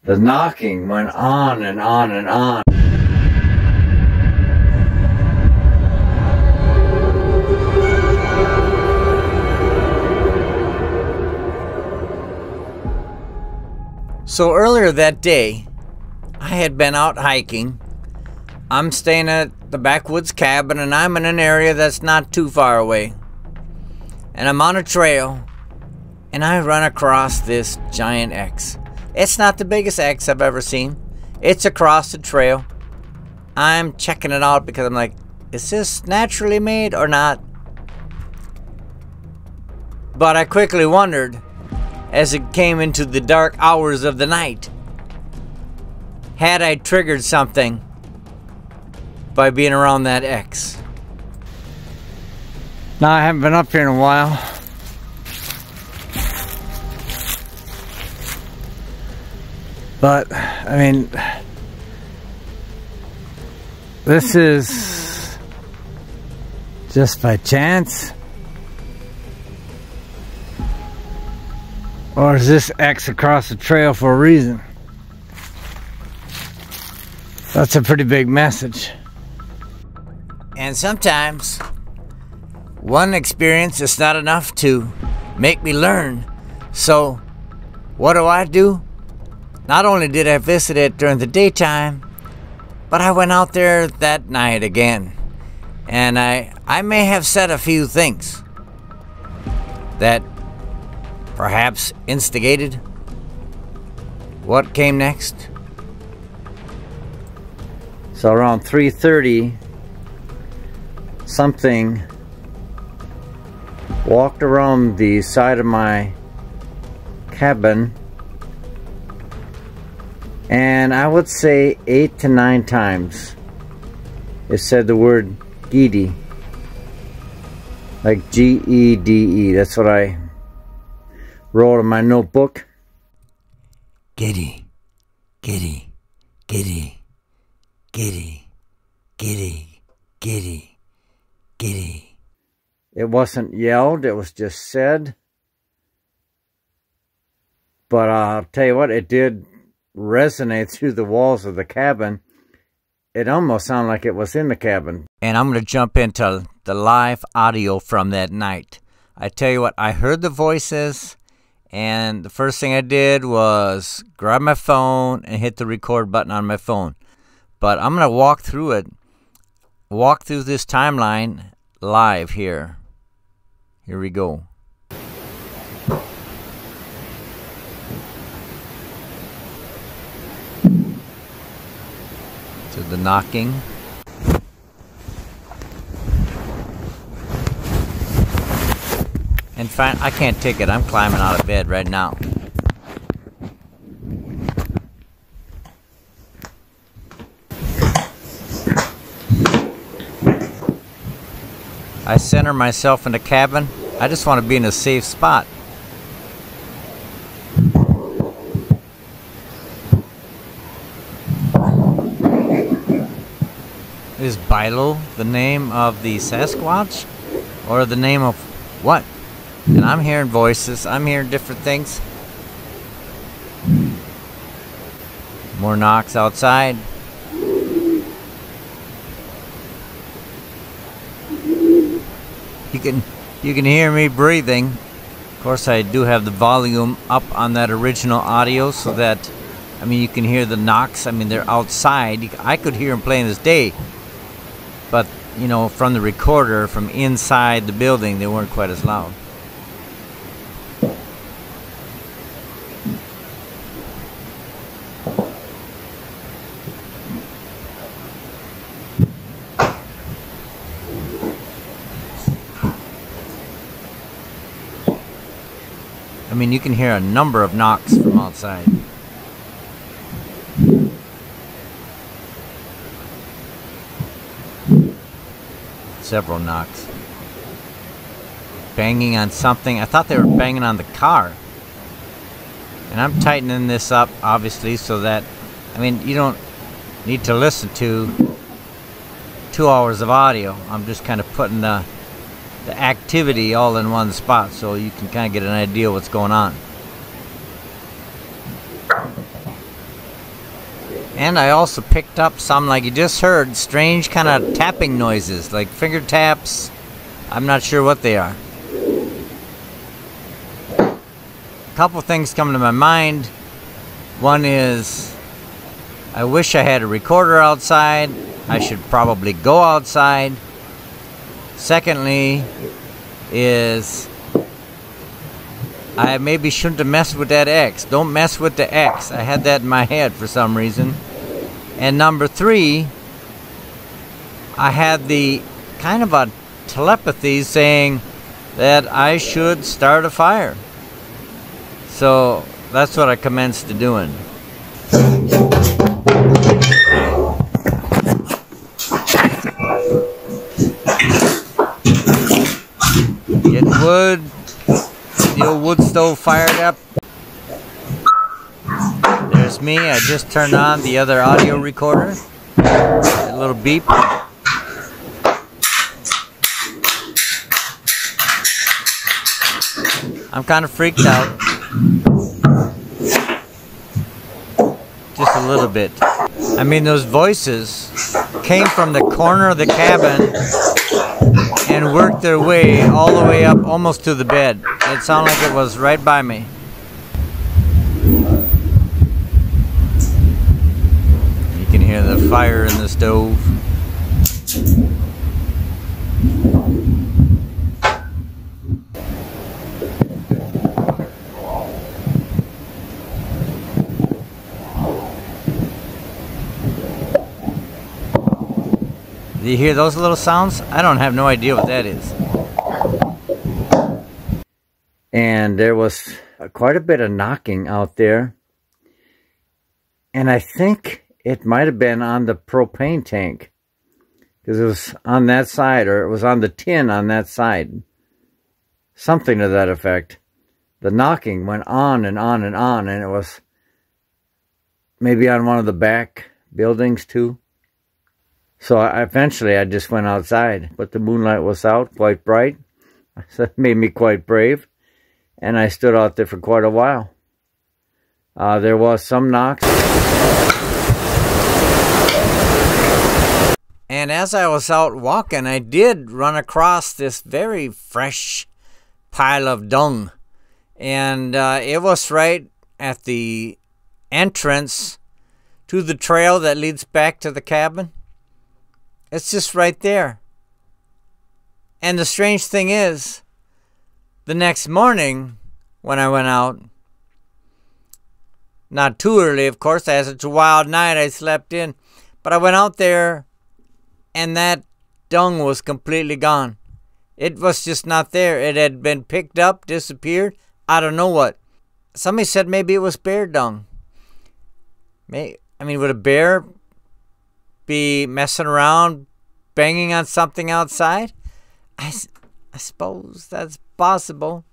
The knocking went on and on and on. So earlier that day, I had been out hiking. I'm staying at the backwoods cabin, and I'm in an area that's not too far away. And I'm on a trail, and I run across this giant X. It's not the biggest X I've ever seen. It's across the trail. I'm checking it out because I'm like, is this naturally made or not? But I quickly wondered, as it came into the dark hours of the night, had I triggered something by being around that X? Now, I haven't been up here in a while. But, I mean, this is just by chance? Or is this X across the trail for a reason? That's a pretty big message. And sometimes one experience is not enough to make me learn. So what do? Not only did I visit it during the daytime, but I went out there that night again. And I may have said a few things that perhaps instigated what came next. So around 3:30, something walked around the side of my cabin, and I would say 8 to 9 times it said the word Gede, like G-E-D-E. That's what I wrote in my notebook. Gede, Gede, Gede, Gede, Gede, Gede, Gede. It wasn't yelled, it was just said. But I'll tell you what, it did resonate through the walls of the cabin. It almost sounded like it was in the cabin. And I'm going to jump into the live audio from that night. I tell you what, I heard the voices, and the first thing I did was grab my phone and hit the record button on my phone. But I'm going to walk through this timeline live here. Here we go. To the knocking. And fine, I can't take it. I'm climbing out of bed right now. I center myself in the cabin. I just want to be in a safe spot. Is Bilo the name of the Sasquatch? Or the name of what? And I'm hearing voices. I'm hearing different things. More knocks outside. You can hear me breathing. Of course, I do have the volume up on that original audio so that, I mean, you can hear the knocks. I mean, they're outside. I could hear them plain as day. But, you know, from the recorder, from inside the building, they weren't quite as loud. I mean, you can hear a number of knocks from outside. Several knocks. Banging on something. I thought they were banging on the car. And I'm tightening this up, obviously, so that, I mean, you don't need to listen to 2 hours of audio. I'm just kind of putting the activity all in one spot so you can kind of get an idea what's going on. And I also picked up some, like you just heard, strange kind of tapping noises, like finger taps. I'm not sure what they are. A couple things come to my mind. One is, I wish I had a recorder outside. I should probably go outside. Secondly is, I maybe shouldn't have messed with that X. Don't mess with the X. I had that in my head for some reason. And number three, I had the kind of a telepathy saying that I should start a fire. So that's what I commenced to doing. Getting wood, the old wood stove fired up. There's me, I just turned on the other audio recorder. A little beep. I'm kind of freaked out. Just a little bit. I mean, those voices came from the corner of the cabin and worked their way all the way up almost to the bed. It sounded like it was right by me. You can hear the fire in the stove. Do you hear those little sounds? I don't have no idea what that is. And there was quite a bit of knocking out there. And I think it might have been on the propane tank. Because it was on that side, or it was on the tin on that side. Something to that effect. The knocking went on and on and on, and it was maybe on one of the back buildings too. So eventually I just went outside, but the moonlight was out, quite bright. So it made me quite brave. And I stood out there for quite a while. There was some knocks. And as I was out walking, I did run across this very fresh pile of dung. And it was right at the entrance to the trail that leads back to the cabin. It's just right there. And the strange thing is, the next morning when I went out, not too early, of course, as it's a wild night, I slept in, but I went out there and that dung was completely gone. It was just not there. It had been picked up, disappeared. I don't know what. Somebody said maybe it was bear dung. I mean, would a bear be messing around, banging on something outside? I suppose that's possible.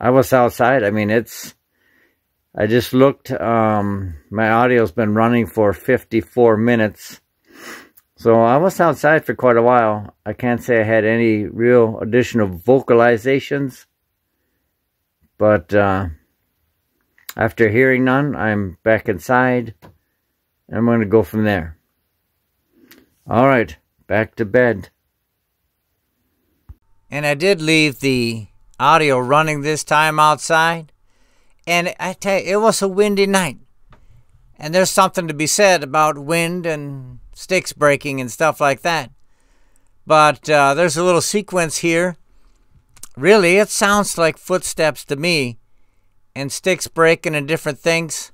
I was outside. I mean, I just looked. My audio's been running for 54 minutes. So I was outside for quite a while. I can't say I had any real additional vocalizations. But after hearing none, I'm back inside. And I'm going to go from there. All right, back to bed. And I did leave the audio running this time outside. And I tell you, it was a windy night. And there's something to be said about wind and sticks breaking and stuff like that. But there's a little sequence here. Really, it sounds like footsteps to me. And sticks breaking and different things.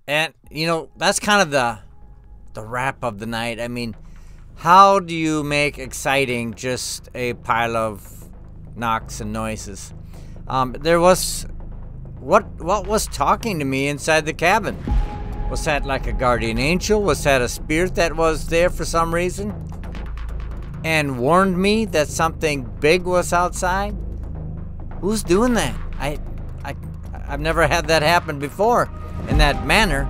And, you know, that's kind of the wrap of the night. I mean, how do you make exciting just a pile of knocks and noises? There was... What was talking to me inside the cabin? Was that like a guardian angel? Was that a spirit that was there for some reason? And warned me that something big was outside? Who's doing that? I've never had that happen before in that manner.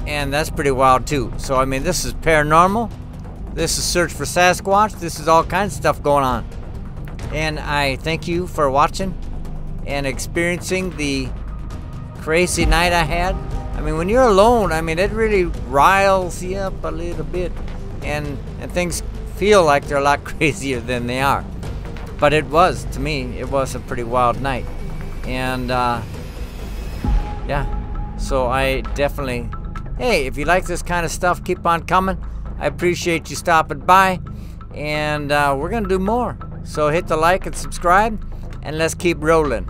And that's pretty wild too. So, I mean, this is Paranormal. This is Search for Sasquatch. This is all kinds of stuff going on. And I thank you for watching and experiencing the crazy night I had. I mean, when you're alone, I mean, it really riles you up a little bit. And things feel like they're a lot crazier than they are. But it was, to me, it was a pretty wild night. And, yeah. So I definitely, hey, if you like this kind of stuff, keep on coming. I appreciate you stopping by. And we're going to do more. So hit the like and subscribe. And let's keep rolling.